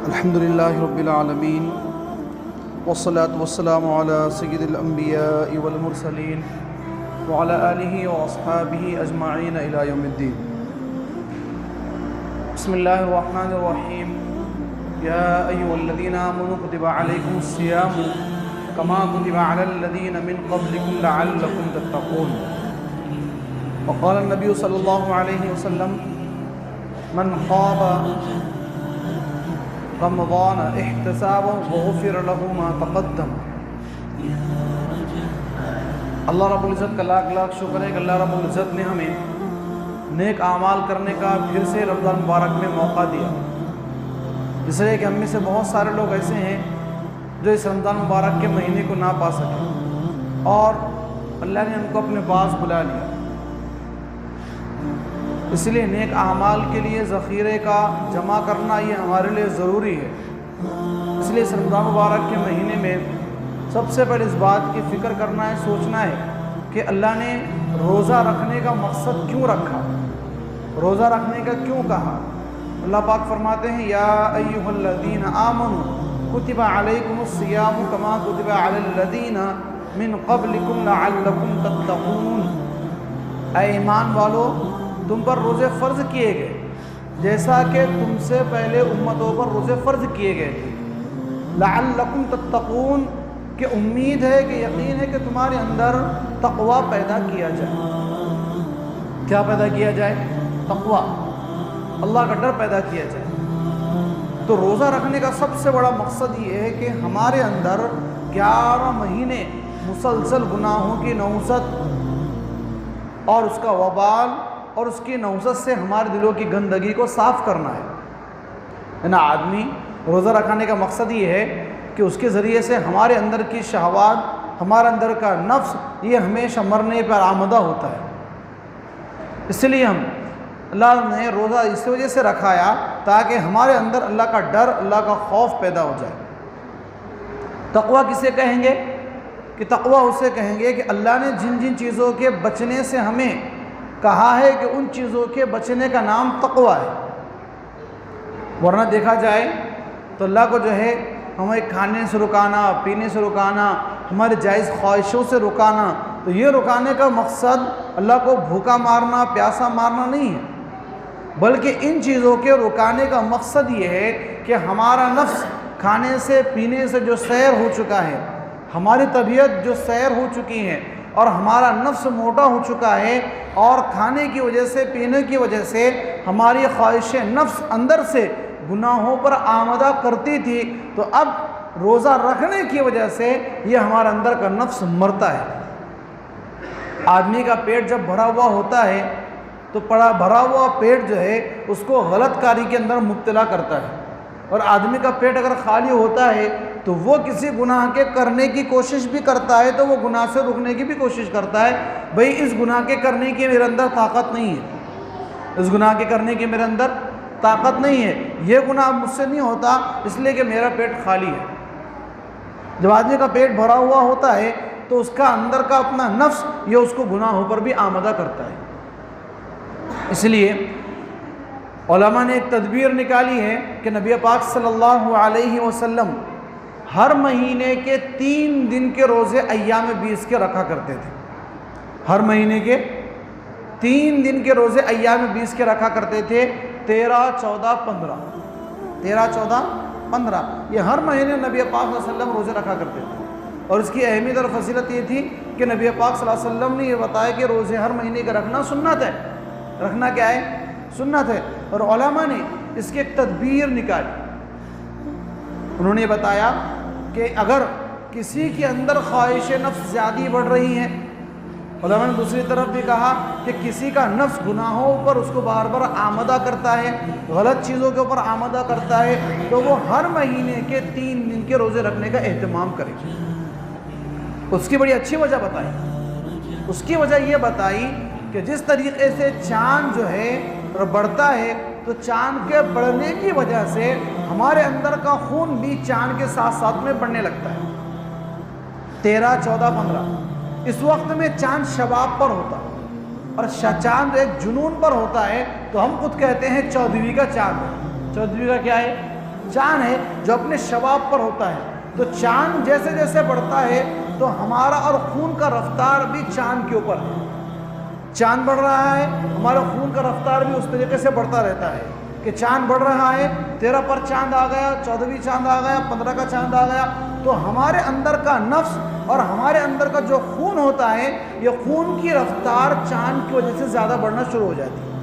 الحمدللہ رب العالمین والصلاة والسلام علی سید الانبیاء والمرسلین وعلی آلہ واصحابہ اجمعین الی یوم الدین۔ بسم اللہ الرحمن الرحیم۔ یا ایھا الذین آمنوا کتب علیکم الصیام کما کتب علی الذین من قبلکم لعلکم تتقون۔ وقال النبی صلی اللہ علیہ وسلم من خاب رمضان احتسابا وغفر له ما تقدم۔ اللہ رب العزت کا لاکھ لاکھ شکر ہے کہ اللہ رب العزت نے ہمیں نیک اعمال کرنے کا پھر سے رمضان مبارک میں موقع دیا، اس لیے کہ ہم میں سے بہت سارے لوگ ایسے ہیں جو اس رمضان مبارک کے مہینے کو نہ پا سکے اور اللہ نے ان کو اپنے پاس بلا لیا۔ اس لیے نیک اعمال کے لیے ذخیرے کا جمع کرنا یہ ہمارے لیے ضروری ہے۔ اس لیے اس رمضان مبارک کے مہینے میں سب سے پہلے اس بات کی فکر کرنا ہے، سوچنا ہے کہ اللہ نے روزہ رکھنے کا مقصد کیوں رکھا، روزہ رکھنے کا کیوں کہا۔ اللہ پاک فرماتے ہیں یا ایھا الذین آمنوا کتب علیکم الصیام کما کتب علی الذین من قبلکم لعلکم تتقون۔ اے ایمان والو، تم پر روزے فرض کیے گئے جیسا کہ تم سے پہلے امتوں پر روزے فرض کیے گئے تھے۔ لعلکم تتقون، کہ امید ہے کہ یقین ہے کہ تمہارے اندر تقوی پیدا کیا جائے۔ کیا پیدا کیا جائے؟ تقوی، اللہ کا ڈر پیدا کیا جائے۔ تو روزہ رکھنے کا سب سے بڑا مقصد یہ ہے کہ ہمارے اندر 11 مہینے مسلسل گناہوں کی نوست اور اس کا وبال اور اس کی نوست سے ہمارے دلوں کی گندگی کو صاف کرنا ہے نا۔ آدمی روزہ رکھنے کا مقصد یہ ہے کہ اس کے ذریعے سے ہمارے اندر کی شہوات، ہمارے اندر کا نفس یہ ہمیشہ مرنے پر آمدہ ہوتا ہے۔ اس لیے اللہ نے روزہ اس وجہ سے رکھایا تاکہ ہمارے اندر اللہ کا ڈر، اللہ کا خوف پیدا ہو جائے۔ تقویٰ کسے کہیں گے؟ کہ تقویٰ اسے کہیں گے کہ اللہ نے جن جن چیزوں کے بچنے سے ہمیں کہا ہے کہ ان چیزوں کے بچنے کا نام تقویٰ ہے۔ ورنہ دیکھا جائے تو اللہ کو جو ہے ہمیں کھانے سے رکانا، پینے سے رکانا، ہمارے جائز خواہشوں سے رکانا، تو یہ رکانے کا مقصد اللہ کو بھوکا مارنا، پیاسا مارنا نہیں ہے، بلکہ ان چیزوں کے رکانے کا مقصد یہ ہے کہ ہمارا نفس کھانے سے پینے سے جو سیر ہو چکا ہے، ہماری طبیعت جو سیر ہو چکی ہے اور ہمارا نفس موٹا ہو چکا ہے اور کھانے کی وجہ سے، پینے کی وجہ سے ہماری خواہش نفس اندر سے گناہوں پر آمدہ کرتی تھی، تو اب روزہ رکھنے کی وجہ سے یہ ہمارے اندر کا نفس مرتا ہے۔ آدمی کا پیٹ جب بھرا ہوا ہوتا ہے تو بھرا ہوا پیٹ جو ہے اس کو غلط کاری کے اندر مبتلا کرتا ہے، اور آدمی کا پیٹ اگر خالی ہوتا ہے تو وہ کسی گناہ کے کرنے کی کوشش بھی کرتا ہے، تو وہ گناہ سے رکنے کی بھی کوشش کرتا ہے، بھئی اس گناہ کے کرنے کی میرے اندر طاقت نہیں ہے، اس گناہ کے کرنے کی میرے اندر طاقت نہیں ہے، یہ گناہ مجھ سے نہیں ہوتا اس لیے کہ میرا پیٹ خالی ہے۔ جب آدمی کا پیٹ بھرا ہوا ہوتا ہے تو اس کا اندر کا اپنا نفس یہ اس کو گناہوں پر بھی آمادہ کرتا ہے۔ اس لیے علماء نے ایک تدبیر نکالی ہے کہ نبی پاک صلی اللہ علیہ وسلم ہر مہینے کے 3 دن کے روزے ایام 20 کے رکھا کرتے تھے۔ ہر مہینے کے 3 دن کے روزے ایام 20 کے رکھا کرتے تھے، 13، 14، 15، 13، 14، 15، یہ ہر مہینے نبی پاک صلی اللہ علیہ وسلم روزے رکھا کرتے تھے۔ اور اس کی اہمیت اور فضیلت یہ تھی کہ نبی پاک صلی اللہ علیہ وسلم نے یہ بتایا کہ روزے ہر مہینے کا رکھنا سنت ہے۔ رکھنا کیا ہے؟ سنت ہے۔ اور علماء نے اس کی ایک تدبیر نکالی، انہوں نے بتایا کہ اگر کسی کے اندر خواہش نفس زیادہ بڑھ رہی ہے، علماء نے دوسری طرف بھی کہا کہ کسی کا نفس گناہوں پر اس کو بار بار آمادہ کرتا ہے، غلط چیزوں کے اوپر آمادہ کرتا ہے، تو وہ ہر مہینے کے 3 دن کے روزے رکھنے کا اہتمام کرے۔ اس کی بڑی اچھی وجہ بتائی، اس کی وجہ یہ بتائی کہ جس طریقے سے چاند جو ہے بڑھتا ہے تو چاند کے بڑھنے کی وجہ سے ہمارے اندر کا خون بھی چاند کے ساتھ ساتھ میں بڑھنے لگتا ہے۔ 13، 14، 15 اس وقت میں چاند شباب پر ہوتا، اور چاند ایک جنون پر ہوتا ہے تو ہم خود کہتے ہیں 14ویں کا چاند ہے۔ 14ویں کا کیا ہے؟ چاند ہے جو اپنے شباب پر ہوتا ہے۔ تو چاند جیسے جیسے بڑھتا ہے تو ہمارا اور خون کا رفتار بھی چاند کے اوپر ہے۔ چاند بڑھ رہا ہے، ہمارا خون کا رفتار بھی اس طریقے سے بڑھتا رہتا ہے کہ چاند بڑھ رہا ہے، 13 پر چاند آ گیا، 14ویں چاند آ گیا، 15 کا چاند آ گیا، تو ہمارے اندر کا نفس اور ہمارے اندر کا جو خون ہوتا ہے، یہ خون کی رفتار چاند کی وجہ سے زیادہ بڑھنا شروع ہو جاتی ہے۔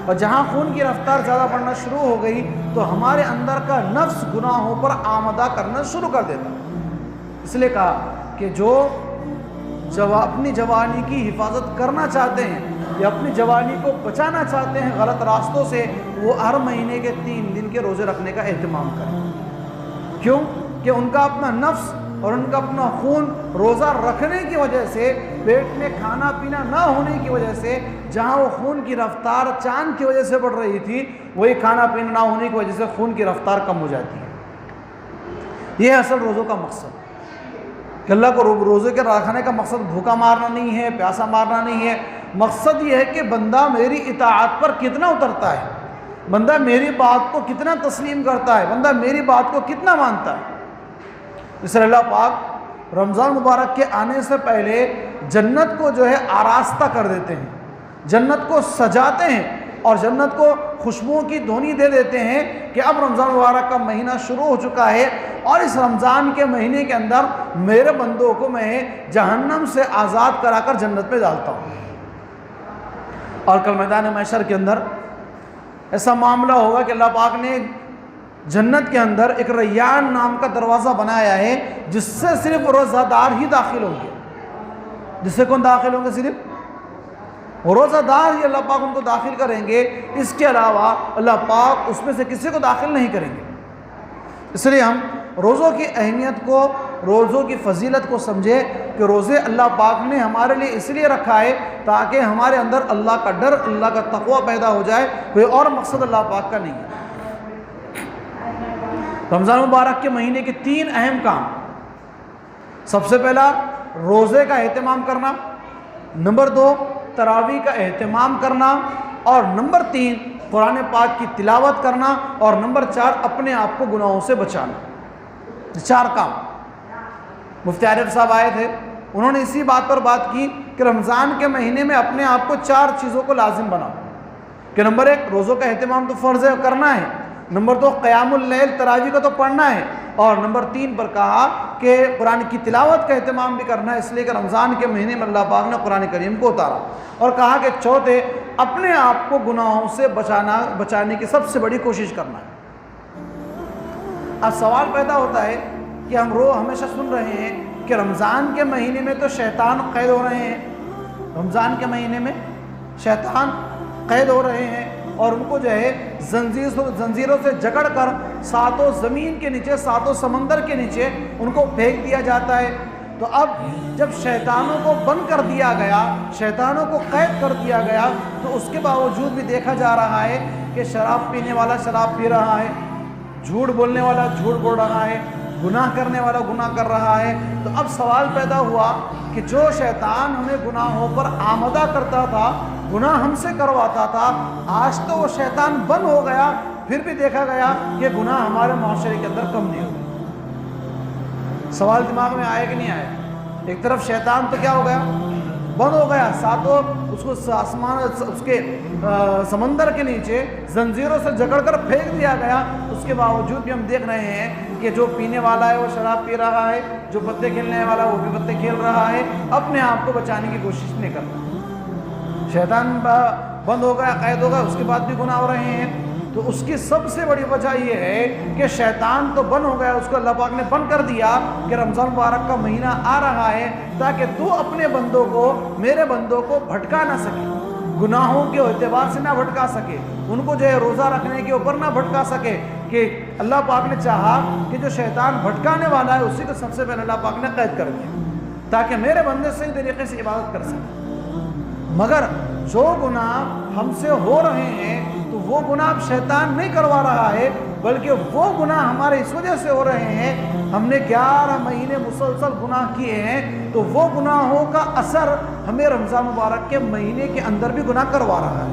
اور جہاں خون کی رفتار زیادہ بڑھنا شروع ہو گئی تو ہمارے اندر کا نفس گناہوں پر آمدہ کرنا شروع کر دیتا ہے۔ اس لیے کہا کہ جو اپنی جوانی کی حفاظت کرنا چاہتے ہیں یا اپنی جوانی کو بچانا چاہتے ہیں غلط راستوں سے، وہ ہر مہینے کے 3 دن کے روزے رکھنے کا اہتمام کریں۔ کیوں کہ ان کا اپنا نفس اور ان کا اپنا خون روزہ رکھنے کی وجہ سے، پیٹ میں کھانا پینا نہ ہونے کی وجہ سے، جہاں وہ خون کی رفتار چاند کی وجہ سے بڑھ رہی تھی، وہی کھانا پینا نہ ہونے کی وجہ سے خون کی رفتار کم ہو جاتی ہے۔ یہ اصل روزوں کا مقصد کہ اللہ کو روزے کے رکھنے کا مقصد بھوکا مارنا نہیں ہے، پیاسا مارنا نہیں ہے۔ مقصد یہ ہے کہ بندہ میری اطاعت پر کتنا اترتا ہے، بندہ میری بات کو کتنا تسلیم کرتا ہے، بندہ میری بات کو کتنا مانتا ہے۔ اس لیے اللہ پاک رمضان مبارک کے آنے سے پہلے جنت کو جو ہے آراستہ کر دیتے ہیں، جنت کو سجاتے ہیں اور جنت کو خوشبوؤں کی دھونی دے دیتے ہیں کہ اب رمضان مبارک کا مہینہ شروع ہو چکا ہے اور اس رمضان کے مہینے کے اندر میرے بندوں کو میں جہنم سے آزاد کرا کر جنت میں ڈالتا ہوں۔ اور کل میدان محشر کے اندر ایسا معاملہ ہوگا کہ اللہ پاک نے جنت کے اندر ایک ریان نام کا دروازہ بنایا ہے جس سے صرف روزہ دار ہی داخل ہوں گے۔ جس سے کون داخل ہوں گے؟ صرف روزہ دار ہی اللہ پاک ان کو داخل کریں گے، اس کے علاوہ اللہ پاک اس میں سے کسی کو داخل نہیں کریں گے۔ اس لیے ہم روزوں کی اہمیت کو، روزوں کی فضیلت کو سمجھے کہ روزے اللہ پاک نے ہمارے لیے اس لیے رکھا ہے تاکہ ہمارے اندر اللہ کا ڈر، اللہ کا تقوی پیدا ہو جائے، کوئی اور مقصد اللہ پاک کا نہیں ہے۔ رمضان مبارک کے مہینے کے 3 اہم کام: سب سے پہلا روزے کا اہتمام کرنا، نمبر 2 تراویح کا اہتمام کرنا، اور نمبر 3 قرآن پاک کی تلاوت کرنا، اور نمبر 4 اپنے آپ کو گناہوں سے بچانا۔ 4 کام۔ مفتی عارف صاحب آئے تھے، انہوں نے اسی بات پر بات کی کہ رمضان کے مہینے میں اپنے آپ کو 4 چیزوں کو لازم بناؤ کہ نمبر 1 روزوں کا اہتمام تو فرض ہے، کرنا ہے، نمبر 2 قیام اللیل تراویح کو تو پڑھنا ہے، اور نمبر 3 پر کہا کہ قرآن کی تلاوت کا اہتمام بھی کرنا ہے، اس لیے کہ رمضان کے مہینے میں اللہ پاک نے قرآن کریم کو اتارا، اور کہا کہ چوتھے اپنے آپ کو گناہوں سے بچانے کی سب سے بڑی کوشش کرنا ہے۔ اب سوال پیدا ہوتا ہے کہ ہم ہمیشہ سن رہے ہیں کہ رمضان کے مہینے میں تو شیطان قید ہو رہے ہیں، رمضان کے مہینے میں شیطان قید ہو رہے ہیں اور ان کو جو ہے زنجیروں سے جکڑ کر 7 زمین کے نیچے، 7 سمندر کے نیچے ان کو پھینک دیا جاتا ہے۔ تو اب جب شیطانوں کو بند کر دیا گیا، شیطانوں کو قید کر دیا گیا، تو اس کے باوجود بھی دیکھا جا رہا ہے کہ شراب پینے والا شراب پی رہا ہے، جھوٹ بولنے والا جھوٹ بول رہا ہے، گناہ کرنے والا گناہ کر رہا ہے۔ تو اب سوال پیدا ہوا کہ جو شیطان ہمیں گناہوں پر آمادہ کرتا تھا، گناہ ہم سے کرواتا تھا، آج تو وہ شیطان بند ہو گیا، پھر بھی دیکھا گیا کہ گناہ ہمارے معاشرے کے اندر کم نہیں ہوگا۔ سوال دماغ میں آئے کہ نہیں آئے؟ ایک طرف شیطان تو کیا ہو گیا؟ بند ہو گیا، 7 اس کو آسمان اس کے سمندر کے نیچے زنجیروں سے جکڑ کر پھینک دیا گیا، اس کے باوجود بھی ہم دیکھ رہے ہیں کہ جو پینے والا ہے وہ شراب پی رہا ہے، جو پتے کھیلنے والا وہ بھی پتے کھیل رہا ہے، اپنے آپ کو بچانے کی کوشش نہیں کرتا۔ شیطان بند ہو گیا، قید ہو گیا، اس کے بعد بھی گناہ ہو رہے ہیں۔ تو اس کی سب سے بڑی وجہ یہ ہے کہ شیطان تو بند ہو گیا، اس کو اللہ پاک نے بند کر دیا کہ رمضان مبارک کا مہینہ آ رہا ہے تاکہ تو اپنے بندوں کو، میرے بندوں کو بھٹکا نہ سکے، گناہوں کے اعتبار سے نہ بھٹکا سکے، ان کو جو ہے روزہ رکھنے کے اوپر نہ بھٹکا سکے۔ کہ اللہ پاک نے چاہا کہ جو شیطان بھٹکانے والا ہے اسی کو سب سے پہلے اللہ پاک نے قید کر دیا تاکہ میرے بندے صحیح طریقے سے عبادت کر سکے۔ مگر جو گناہ ہم سے ہو رہے ہیں تو وہ گناہ اب شیطان نہیں کروا رہا ہے، بلکہ وہ گناہ ہمارے اس وجہ سے ہو رہے ہیں، ہم نے 11 مہینے مسلسل گناہ کیے ہیں، تو وہ گناہوں کا اثر ہمیں رمضان مبارک کے مہینے کے اندر بھی گناہ کروا رہا ہے۔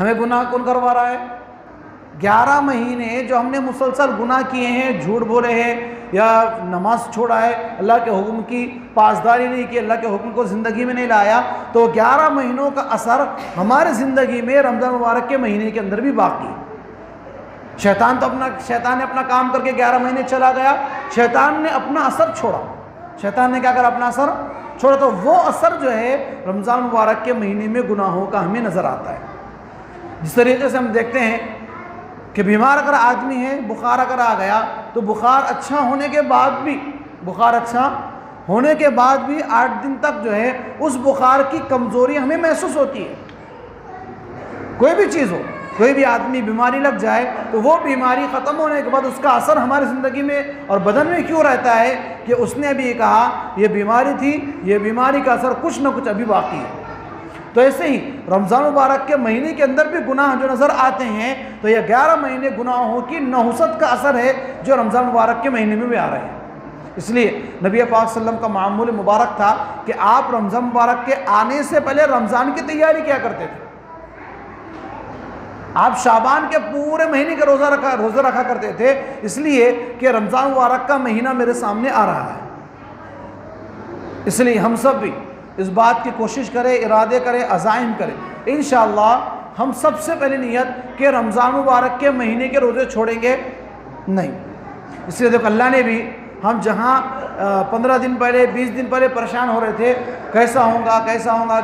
ہمیں گناہ کون کروا رہا ہے؟ 11 مہینے جو ہم نے مسلسل گناہ کیے ہیں، جھوٹ بولے ہیں یا نماز چھوڑا ہے، اللہ کے حکم کی پاسداری نہیں کی، اللہ کے حکم کو زندگی میں نہیں لایا، تو 11 مہینوں کا اثر ہمارے زندگی میں رمضان مبارک کے مہینے کے اندر بھی باقی ہے۔ شیطان نے اپنا کام کر کے 11 مہینے چلا گیا، شیطان نے اپنا اثر چھوڑا۔ شیطان نے کیا کرا؟ اپنا اثر چھوڑا۔ تو وہ اثر جو ہے رمضان مبارک کے مہینے میں گناہوں کا ہمیں نظر آتا ہے۔ جس طریقے سے ہم دیکھتے ہیں کہ بیمار اگر آدمی ہے، بخار اگر آ گیا تو بخار اچھا ہونے کے بعد بھی 8 دن تک جو ہے اس بخار کی کمزوری ہمیں محسوس ہوتی ہے۔ کوئی بھی چیز ہو، کوئی بھی آدمی بیماری لگ جائے تو وہ بیماری ختم ہونے کے بعد اس کا اثر ہماری زندگی میں اور بدن میں کیوں رہتا ہے کہ اس نے ابھی کہا یہ بیماری تھی، یہ بیماری کا اثر کچھ نہ کچھ ابھی باقی ہے۔ تو ایسے ہی رمضان مبارک کے مہینے کے اندر بھی گناہ جو نظر آتے ہیں، تو یہ 11 مہینے گناہوں کی نحوست کا اثر ہے جو رمضان مبارک کے مہینے میں بھی آ رہے ہیں۔ اس لیے نبی پاک صلی اللہ علیہ وسلم کا معمول مبارک تھا کہ آپ رمضان مبارک کے آنے سے پہلے رمضان کی تیاری کیا کرتے تھے۔ آپ شعبان کے پورے مہینے کا روزہ رکھا کرتے تھے، اس لیے کہ رمضان مبارک کا مہینہ میرے سامنے آ رہا ہے۔ اس لیے ہم سب بھی اس بات کی کوشش کریں، ارادے کریں، عزائم کریں۔ انشاءاللہ ہم سب سے پہلے نیت کہ رمضان مبارک کے مہینے کے روزے چھوڑیں گے نہیں۔ اس لیے دیکھو اللہ نے بھی، ہم جہاں 15 دن پہلے 20 دن پہلے پریشان ہو رہے تھے کیسا ہوگا،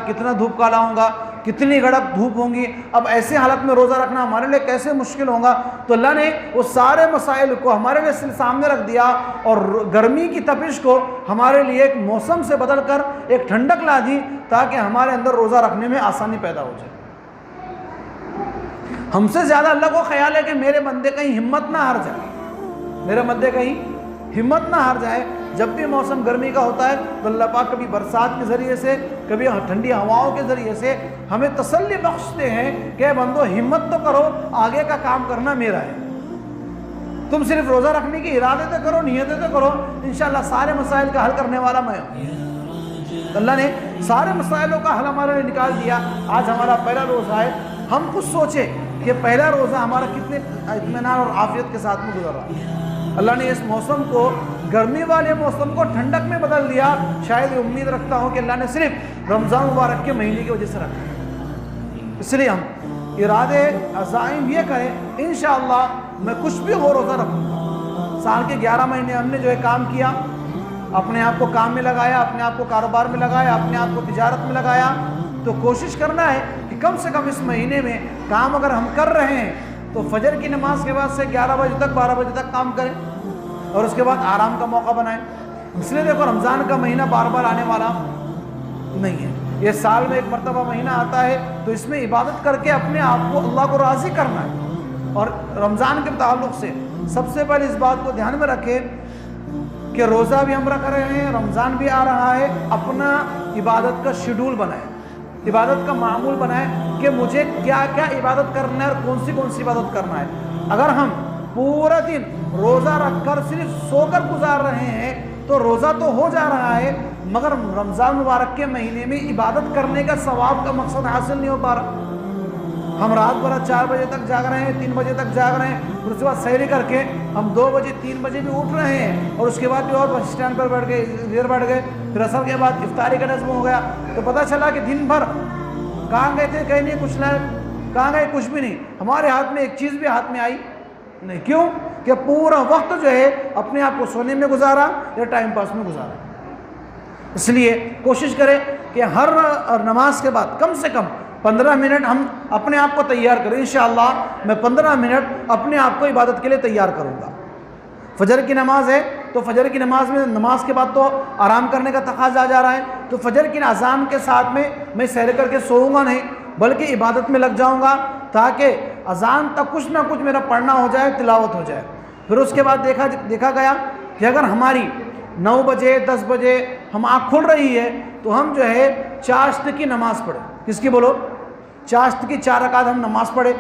کتنا دھوپ کالا ہوگا، کتنی کڑک دھوپ ہوں گی، اب ایسے حالت میں روزہ رکھنا ہمارے لیے کیسے مشکل ہوگا، تو اللہ نے وہ سارے مسائل کو ہمارے لیے سامنے رکھ دیا اور گرمی کی تپش کو ہمارے لیے ایک موسم سے بدل کر ایک ٹھنڈک لا دی تاکہ ہمارے اندر روزہ رکھنے میں آسانی پیدا ہو جائے۔ ہم سے زیادہ اللہ کو خیال ہے کہ میرے بندے کہیں ہمت نہ ہار جائے، جب بھی موسم گرمی کا ہوتا ہے تو اللہ پاک کبھی برسات کے ذریعے سے، کبھی ٹھنڈی ہواؤں کے ذریعے سے ہمیں تسلی بخشتے ہیں کہ بندو ہمت تو کرو، آگے کا کام کرنا میرا ہے، تم صرف روزہ رکھنے کی ارادے تو کرو، نیتیں تو کرو، انشاءاللہ سارے مسائل کا حل کرنے والا میں ہوں۔ اللہ نے سارے مسائلوں کا حل ہمارے لیے نکال دیا۔ آج ہمارا پہلا روزہ ہے، ہم خود سوچیں کہ پہلا روزہ ہمارا کتنے اطمینان اور عافیت کے ساتھ میں گزر رہا ہے۔ اللہ نے اس موسم کو، گرمی والے موسم کو ٹھنڈک میں بدل دیا۔ شاید امید رکھتا ہوں کہ اللہ نے صرف رمضان مبارک کے مہینے کی وجہ سے رکھا۔ اس لیے ہم ارادے عزائم یہ کریں انشاءاللہ میں کچھ بھی ہو روزہ رکھوں گا۔ سال کے 11 مہینے ہم نے جو ہے کام کیا، اپنے آپ کو کام میں لگایا، اپنے آپ کو کاروبار میں لگایا، اپنے آپ کو تجارت میں لگایا، تو کوشش کرنا ہے کہ کم سے کم اس مہینے میں کام اگر ہم کر رہے ہیں تو فجر کی نماز کے بعد سے 11 بجے تک 12 بجے تک کام کریں اور اس کے بعد آرام کا موقع بنائیں۔ اس لیے دیکھو رمضان کا مہینہ بار بار آنے والا نہیں ہے، یہ سال میں ایک مرتبہ مہینہ آتا ہے، تو اس میں عبادت کر کے اپنے آپ کو اللہ کو راضی کرنا ہے۔ اور رمضان کے تعلق سے سب سے پہلے اس بات کو دھیان میں رکھیں کہ روزہ بھی ہم رکھ رہے ہیں، رمضان بھی آ رہا ہے، اپنا عبادت کا شیڈول بنائیں، عبادت کا معمول بنائیں کہ مجھے کیا کیا عبادت کرنا ہے اور کون سی عبادت کرنا ہے۔ اگر ہم پورا دن روزہ رکھ کر صرف سو کر گزار رہے ہیں تو روزہ تو ہو جا رہا ہے، مگر رمضان مبارک کے مہینے میں عبادت کرنے کا ثواب کا مقصد حاصل نہیں ہو پا رہا۔ ہم رات بھر 4 بجے تک جاگ رہے ہیں، 3 بجے تک جاگ رہے ہیں، پھر اس کے بعد سحری کر کے ہم 2 بجے 3 بجے بھی اٹھ رہے ہیں، اور اس کے بعد بھی اور بس اسٹینڈ پر بیٹھ گئے، دیر بیٹھ گئے، پھر عصر کے بعد افطاری کا نظم ہو گیا، تو پتہ چلا کہ دن بھر کہاں گئے تھے، کہیں نہیں، کچھ نہیں، کہاں گئے، کچھ بھی نہیں، ہمارے ہاتھ میں ایک چیز بھی ہاتھ میں آئی نہیں۔ کیوں کہ پورا وقت جو ہے اپنے آپ کو سونے میں گزارا یا ٹائم پاس میں گزارا۔ اس لیے کوشش کریں کہ ہر نماز کے بعد کم سے کم 15 منٹ ہم اپنے آپ کو تیار کریں۔ انشاءاللہ میں 15 منٹ اپنے آپ کو عبادت کے لیے تیار کروں گا۔ فجر کی نماز ہے تو فجر کی نماز میں، نماز کے بعد تو آرام کرنے کا تقاضا جا رہا ہے، تو فجر کی اذان کے ساتھ میں سحر کر کے سوؤں گا نہیں، بلکہ عبادت میں لگ جاؤں گا تاکہ اذان تک کچھ نہ کچھ میرا پڑھنا ہو جائے، تلاوت ہو جائے۔ پھر اس کے بعد دیکھا گیا کہ اگر ہماری 9 بجے 10 بجے ہم آنکھ کھل رہی ہے تو ہم جو ہے چاشت کی نماز پڑھیں۔ کس کی بولو؟ چاشت کی 4 رکعت ہم نماز پڑھیں۔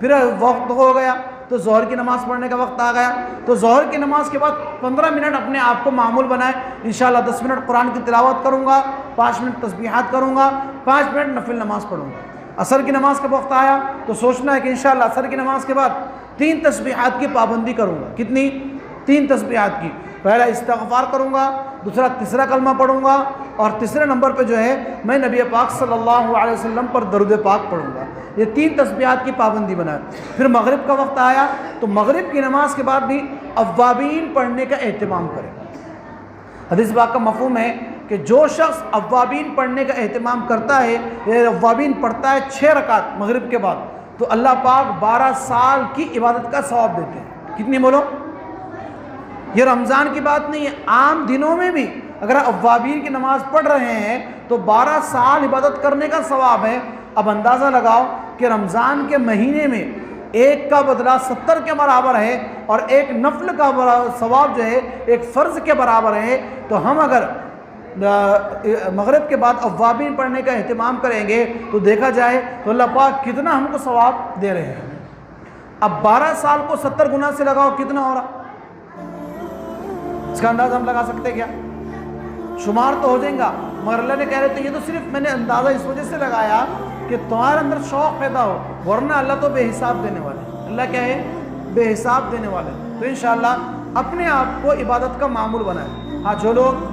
پھر وقت ہو گیا تو ظہر کی نماز پڑھنے کا وقت آ گیا، تو ظہر کی نماز کے بعد 15 منٹ اپنے آپ کو معمول بنائیں، انشاءاللہ 10 منٹ قرآن کی تلاوت کروں گا، 5 منٹ تسبیحات کروں گا، 5 منٹ نفل نماز پڑھوں گا۔ عصر کی نماز کا وقت آیا تو سوچنا ہے کہ انشاءاللہ عصر کی نماز کے بعد 3 تسبیحات کی پابندی کروں گا۔ کتنی؟ 3 تسبیحات کی۔ پہلا استغفار کروں گا، دوسرا تیسرا کلمہ پڑھوں گا، اور تیسرے نمبر پہ جو ہے میں نبی پاک صلی اللہ علیہ وسلم پر درود پاک پڑھوں گا۔ یہ 3 تسبیحات کی پابندی بنائے۔ پھر مغرب کا وقت آیا تو مغرب کی نماز کے بعد بھی اوابین پڑھنے کا اہتمام کریں۔ حدیث پاک کا مفہوم ہے کہ جو شخص اوابین پڑھنے کا اہتمام کرتا ہے، یہ اوابین پڑھتا ہے 6 رکعت مغرب کے بعد، تو اللہ پاک 12 سال کی عبادت کا ثواب دیتے ہیں۔ کتنی بولو؟ یہ رمضان کی بات نہیں ہے، عام دنوں میں بھی اگر اوابین کی نماز پڑھ رہے ہیں تو 12 سال عبادت کرنے کا ثواب ہے۔ اب اندازہ لگاؤ کہ رمضان کے مہینے میں ایک کا بدلہ 70 کے برابر ہے، اور ایک نفل کا ثواب جو ہے ایک فرض کے برابر ہے، تو ہم اگر مغرب کے بعد اوابین پڑھنے کا اہتمام کریں گے تو دیکھا جائے تو اللہ پاک کتنا ہم کو ثواب دے رہے ہیں۔ اب 12 سال کو 70 گنا سے لگاؤ، کتنا ہو رہا؟ اس کا اندازہ ہم لگا سکتے کیا؟ شمار تو ہو جائیں گا، مگر اللہ نے کہہ رہے تھے یہ تو صرف میں نے اندازہ اس وجہ سے لگایا کہ تمہارے اندر شوق پیدا ہو، ورنہ اللہ تو بے حساب دینے والے ہیں۔ اللہ کیا ہے؟ بے حساب دینے والے ہیں۔ تو انشاءاللہ اپنے آپ کو عبادت کا معمول بنائیں۔ ہاں، جو لوگ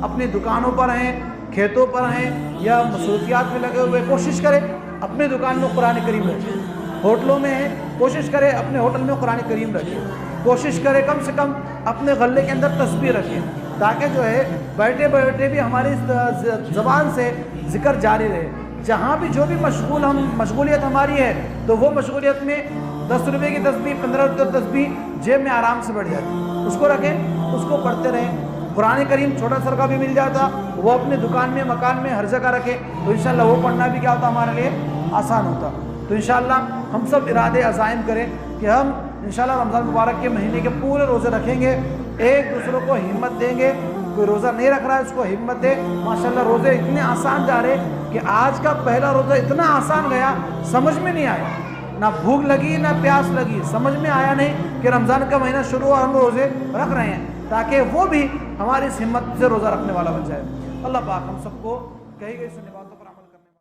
اپنی دکانوں پر ہیں، کھیتوں پر ہیں، یا مصروفیات میں لگے ہوئے، کوشش کریں اپنے دکان میں قرآن کریم رکھیں۔ ہوٹلوں میں ہیں، کوشش کریں اپنے ہوٹل میں قرآن کریم رکھیں۔ کوشش کریں کم سے کم اپنے غلے کے اندر تسبیح رکھیں، تاکہ جو ہے بیٹھے بیٹھے بھی ہماری زبان سے ذکر جاری رہے۔ جہاں بھی جو بھی مشغولیت ہماری ہے تو وہ مشغولیت میں 10 روپے کی تسبیح، 15 روپے کی تسبیح جیب میں آرام سے بیٹھ جاتی، اس کو رکھیں، اس کو پڑھتے رہیں۔ قرآن کریم چھوٹا سر کا بھی مل جاتا، وہ اپنے دکان میں، مکان میں، ہر جگہ رکھے، تو انشاءاللہ وہ پڑھنا بھی کیا ہوتا ہمارے لیے آسان ہوتا۔ تو انشاءاللہ ہم سب ارادے عزائم کریں کہ ہم انشاءاللہ رمضان مبارک کے مہینے کے پورے روزے رکھیں گے، ایک دوسروں کو ہمت دیں گے۔ کوئی روزہ نہیں رکھ رہا ہے اس کو ہمت دے۔ ماشاءاللہ روزے اتنے آسان جا رہے کہ آج کا پہلا روزہ اتنا آسان گیا، سمجھ میں نہیں آیا، نہ بھوک لگی نہ پیاس لگی، سمجھ میں آیا نہیں کہ رمضان کا مہینہ شروع اور ہم روزے رکھ رہے ہیں، تاکہ وہ بھی ہماری اس ہمت سے روزہ رکھنے والا بن جائے۔ اللہ پاک ہم سب کو کہی گئی سننے